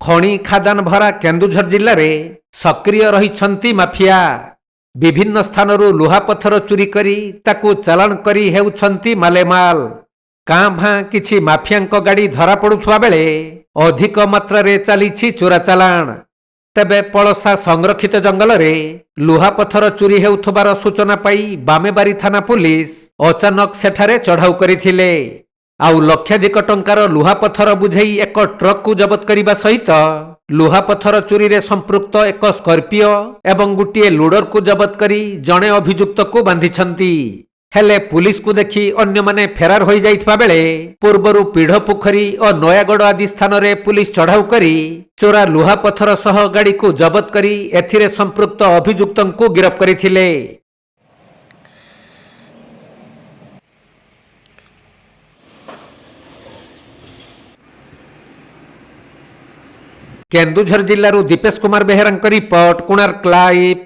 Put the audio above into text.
ଖଣି ଖାଦାନ ଭରା କେନ୍ଦୁଝର ଜିଲ୍ଲାରେ ସକ୍ରିୟ ରହିଛନ୍ତି ମାଫିଆ। ବିଭିନ୍ନ ସ୍ଥାନରୁ ଲୁହାପଥର ଚୋରି କରି ତାକୁ ଚାଲାଣ କରି ହେଉଛନ୍ତି ମାଲେମାଲ। କାଁ ଭାଁ କିଛି ମାଫିଆଙ୍କ ଗାଡ଼ି ଧରାପଡ଼ୁଥିବା ବେଳେ ଅଧିକ ମାତ୍ରାରେ ଚାଲିଛି ଚୋରାଚାଲାଣ। ତେବେ ପଳସା ସଂରକ୍ଷିତ ଜଙ୍ଗଲରେ ଲୁହାପଥର ଚୋରି ହେଉଥିବାର ସୂଚନା ପାଇ ବାମେବାରୀ ଥାନା ପୁଲିସ ଅଚାନକ ସେଠାରେ ଚଢ଼ାଉ କରିଥିଲେ। ଆଉ ଲକ୍ଷାଧିକ ଟଙ୍କାର ଲୁହାପଥର ବୁଝେଇ ଏକ ଟ୍ରକକୁ ଜବତ କରିବା ସହିତ ଲୁହାପଥର ଚୋରିରେ ସମ୍ପୃକ୍ତ ଏକ ସ୍କର୍ପିଓ ଏବଂ ଗୋଟିଏ ଲୋଡରକୁ ଜବତ କରି ଜଣେ ଅଭିଯୁକ୍ତକୁ ବାନ୍ଧିଛନ୍ତି। ହେଲେ ପୁଲିସକୁ ଦେଖି ଅନ୍ୟମାନେ ଫେରାର ହୋଇଯାଇଥିବା ବେଳେ ପୂର୍ବରୁ ପିଢ଼ପୋଖରୀ ଓ ନୟାଗଡ଼ ଆଦି ସ୍ଥାନରେ ପୁଲିସ ଚଢ଼ାଉ କରି ଚୋରା ଲୁହାପଥର ସହ ଗାଡ଼ିକୁ ଜବତ କରି ଏଥିରେ ସମ୍ପୃକ୍ତ ଅଭିଯୁକ୍ତଙ୍କୁ ଗିରଫ କରିଥିଲେ। କେନ୍ଦୁଝର ଜିଲ୍ଲାରୁ ଦୀପେଶ କୁମାର ବେହେରାଙ୍କ ରିପୋର୍ଟ, କୋଣାର୍କ ଲାଇଭ୍।